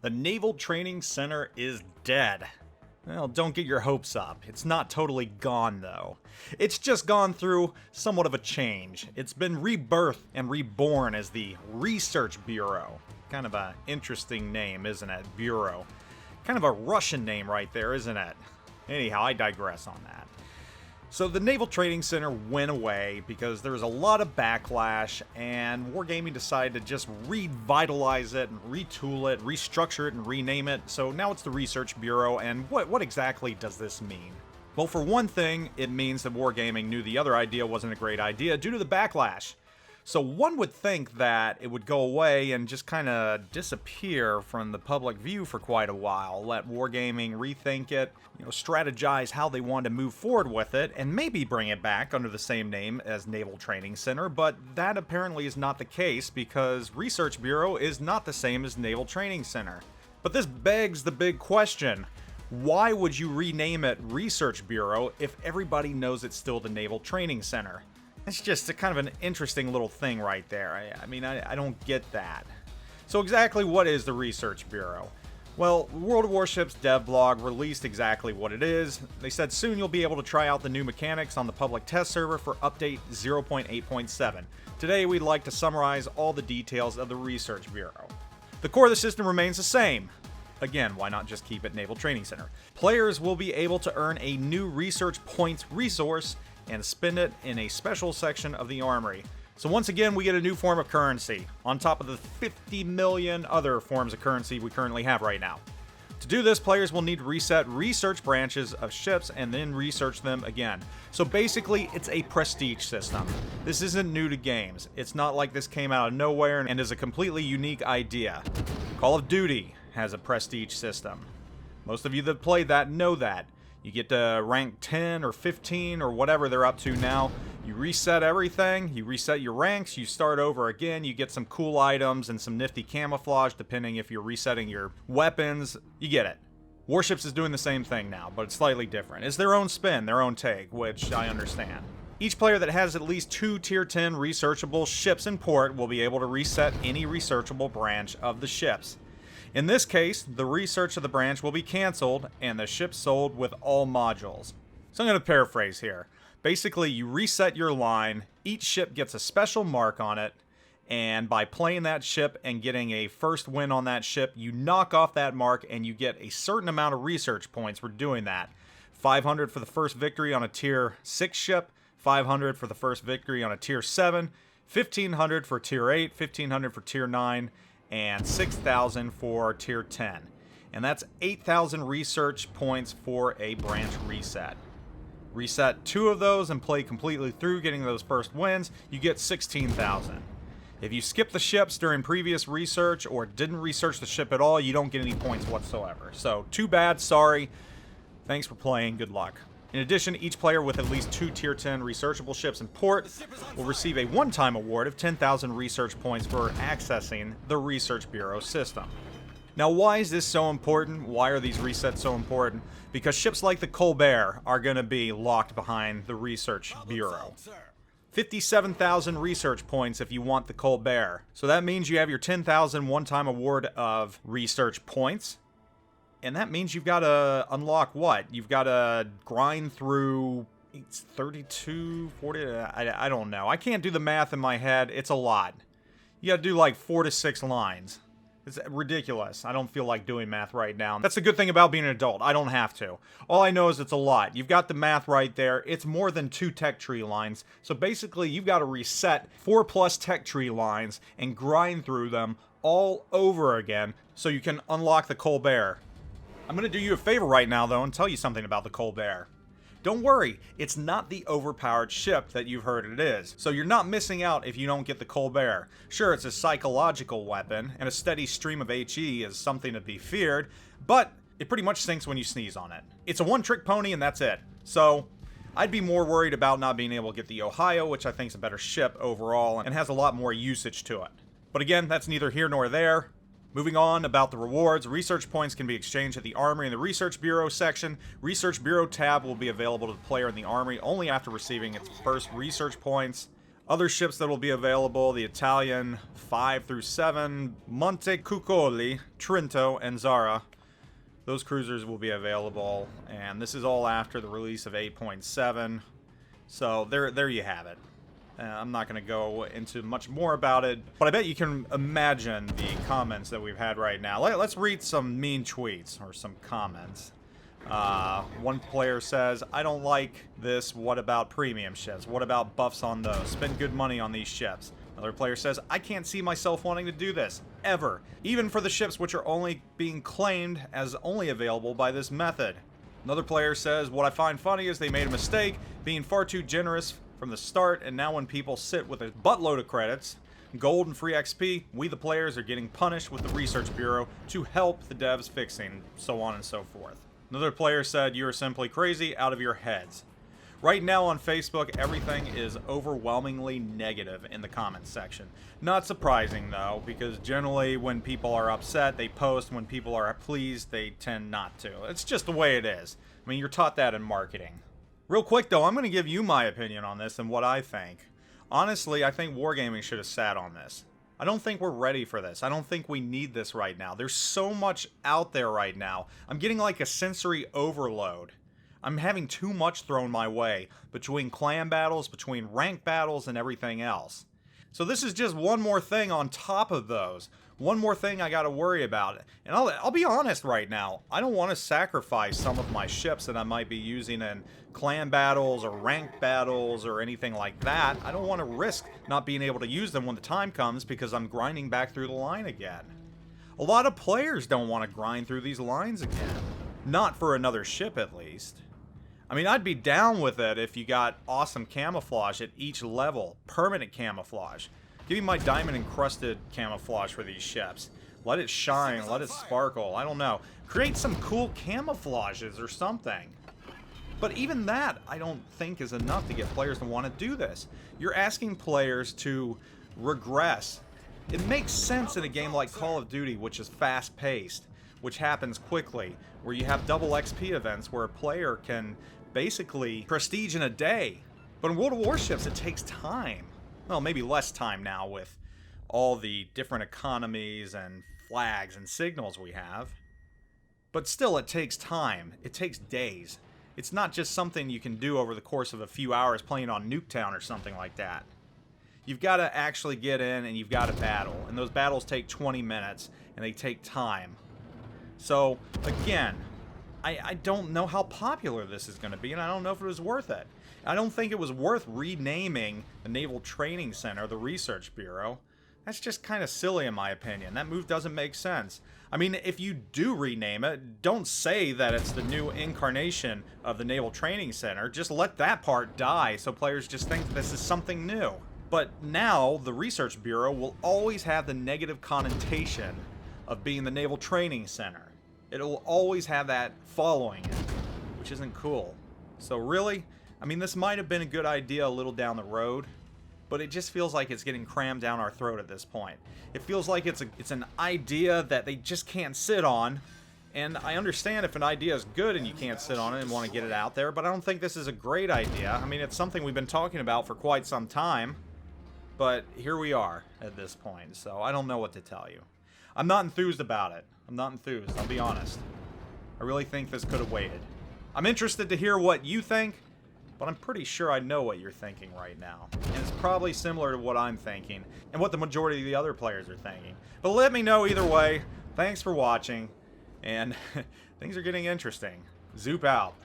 The Naval Training Center is dead. Well, don't get your hopes up. It's not totally gone, though. It's just gone through somewhat of a change. It's been rebirthed and reborn as the Research Bureau. Kind of an interesting name, isn't it? Bureau. Kind of a Russian name right there, isn't it? Anyhow, I digress on that. So the Naval Training Center went away because there was a lot of backlash, and Wargaming decided to just revitalize it and retool it, restructure it, and rename it. So now it's the Research Bureau, and what exactly does this mean? Well, for one thing, it means that Wargaming knew the other idea wasn't a great idea due to the backlash. So one would think that it would go away and just kind of disappear from the public view for quite a while, let Wargaming rethink it, strategize how they want to move forward with it, and maybe bring it back under the same name as Naval Training Center, but that apparently is not the case because Research Bureau is not the same as Naval Training Center. But this begs the big question. Why would you rename it Research Bureau if everybody knows it's still the Naval Training Center? It's just a kind of an interesting little thing right there. I don't get that. So exactly what is the Research Bureau? Well, World of Warships dev blog released exactly what it is. They said soon you'll be able to try out the new mechanics on the public test server for update 0.8.7. Today we'd like to summarize all the details of the Research Bureau. The core of the system remains the same. Again, why not just keep it Naval Training Center? Players will be able to earn a new research points resource and spend it in a special section of the armory. So once again, we get a new form of currency, on top of the 50 million other forms of currency we currently have right now. To do this, players will need to reset research branches of ships and then research them again. So basically, it's a prestige system. This isn't new to games. It's not like this came out of nowhere and is a completely unique idea. Call of Duty has a prestige system. Most of you that played that know that. You get to rank 10 or 15 or whatever they're up to now. You reset everything, you reset your ranks, you start over again, you get some cool items and some nifty camouflage depending if you're resetting your weapons. You get it. Warships is doing the same thing now, but it's slightly different. It's their own spin, their own take, which I understand. Each player that has at least 2 Tier 10 researchable ships in port will be able to reset any researchable branch of the ships. In this case, the research of the branch will be cancelled and the ship sold with all modules. So I'm going to paraphrase here. Basically, you reset your line, each ship gets a special mark on it, and by playing that ship and getting a first win on that ship, you knock off that mark and you get a certain amount of research points for doing that. 500 for the first victory on a Tier 6 ship, 500 for the first victory on a Tier 7, 1500 for Tier 8, 1500 for Tier 9, and 6,000 for Tier 10. And that's 8,000 research points for a branch reset. Reset 2 of those and play completely through, getting those first wins, you get 16,000. If you skip the ships during previous research or didn't research the ship at all, you don't get any points whatsoever. So, too bad, sorry. Thanks for playing, good luck. In addition, each player with at least 2 Tier 10 researchable ships in port will receive a one-time award of 10,000 research points for accessing the Research Bureau system. Now, why is this so important? Why are these resets so important? Because ships like the Colbert are going to be locked behind the Research Bureau. 57,000 research points if you want the Colbert. So that means you have your 10,000 one-time award of research points. And that means you've got to unlock what? You've got to grind through 32, 40, I don't know. I can't do the math in my head. It's a lot. You got to do like 4 to 6 lines. It's ridiculous. I don't feel like doing math right now. That's the good thing about being an adult. I don't have to. All I know is it's a lot. You've got the math right there. It's more than 2 tech tree lines. So basically, you've got to reset 4+ tech tree lines and grind through them all over again so you can unlock the Colbert. I'm going to do you a favor right now, though, and tell you something about the Colbert. Don't worry, it's not the overpowered ship that you've heard it is, so you're not missing out if you don't get the Colbert. Sure, it's a psychological weapon, and a steady stream of HE is something to be feared, but it pretty much sinks when you sneeze on it. It's a one-trick pony, and that's it. So, I'd be more worried about not being able to get the Ohio, which I think is a better ship overall, and has a lot more usage to it. But again, that's neither here nor there. Moving on about the rewards, research points can be exchanged at the Armory in the Research Bureau section. Research Bureau tab will be available to the player in the Armory only after receiving its first research points. Other ships that will be available, the Italian 5 through 7, Montecuccoli, Trinto, and Zara. Those cruisers will be available, and this is all after the release of 8.7. So there you have it. I'm not going to go into much more about it, but I bet you can imagine the comments that we've had right now. Let's read some mean tweets, or some comments. One player says, I don't like this, what about premium ships? What about buffs on those? Spend good money on these ships. Another player says, I can't see myself wanting to do this, ever. Even for the ships which are only being claimed as only available by this method. Another player says, what I find funny is they made a mistake, being far too generous from the start, and now when people sit with a buttload of credits, gold and free XP, we the players are getting punished with the Research Bureau to help the devs fixing, so on and so forth. Another player said, you are simply crazy, out of your heads. Right now on Facebook, everything is overwhelmingly negative in the comments section. Not surprising though, because generally when people are upset, they post. When people are pleased, they tend not to. It's just the way it is. I mean, you're taught that in marketing. Real quick though, I'm going to give you my opinion on this and what I think. Honestly, I think Wargaming should have sat on this. I don't think we're ready for this. I don't think we need this right now. There's so much out there right now. I'm getting like a sensory overload. I'm having too much thrown my way between clan battles, between rank battles, and everything else. So this is just one more thing on top of those. One more thing I got to worry about. And I'll be honest right now. I don't want to sacrifice some of my ships that I might be using in clan battles or ranked battles or anything like that. I don't want to risk not being able to use them when the time comes because I'm grinding back through the line again. A lot of players don't want to grind through these lines again. Not for another ship at least. I mean, I'd be down with it if you got awesome camouflage at each level. Permanent camouflage. Give me my diamond encrusted camouflage for these ships. Let it shine, let it sparkle, I don't know. Create some cool camouflages or something. But even that, I don't think is enough to get players to want to do this. You're asking players to regress. It makes sense in a game like Call of Duty, which is fast-paced, which happens quickly, where you have double XP events where a player can basically prestige in a day. But in World of Warships, it takes time. Well, maybe less time now with all the different economies and flags and signals we have. But still, it takes time. It takes days. It's not just something you can do over the course of a few hours playing on Nuketown or something like that. You've got to actually get in and you've got to battle. And those battles take 20 minutes and they take time. So, again, I don't know how popular this is going to be, and I don't know if it was worth it. I don't think it was worth renaming the Naval Training Center the Research Bureau. That's just kind of silly in my opinion. That move doesn't make sense. I mean, if you do rename it, don't say that it's the new incarnation of the Naval Training Center. Just let that part die so players just think this is something new. But now, the Research Bureau will always have the negative connotation of being the Naval Training Center. It'll always have that following it, which isn't cool. So really, I mean, this might have been a good idea a little down the road, but it just feels like it's getting crammed down our throat at this point. It feels like it's an idea that they just can't sit on, and I understand if an idea is good and you can't sit on it and want to get it out there, but I don't think this is a great idea. I mean, it's something we've been talking about for quite some time, but here we are at this point, so I don't know what to tell you. I'm not enthused about it. I'm not enthused, I'll be honest. I really think this could have waited. I'm interested to hear what you think, but I'm pretty sure I know what you're thinking right now. And it's probably similar to what I'm thinking, and what the majority of the other players are thinking. But let me know either way. Thanks for watching, and things are getting interesting. Zoop out.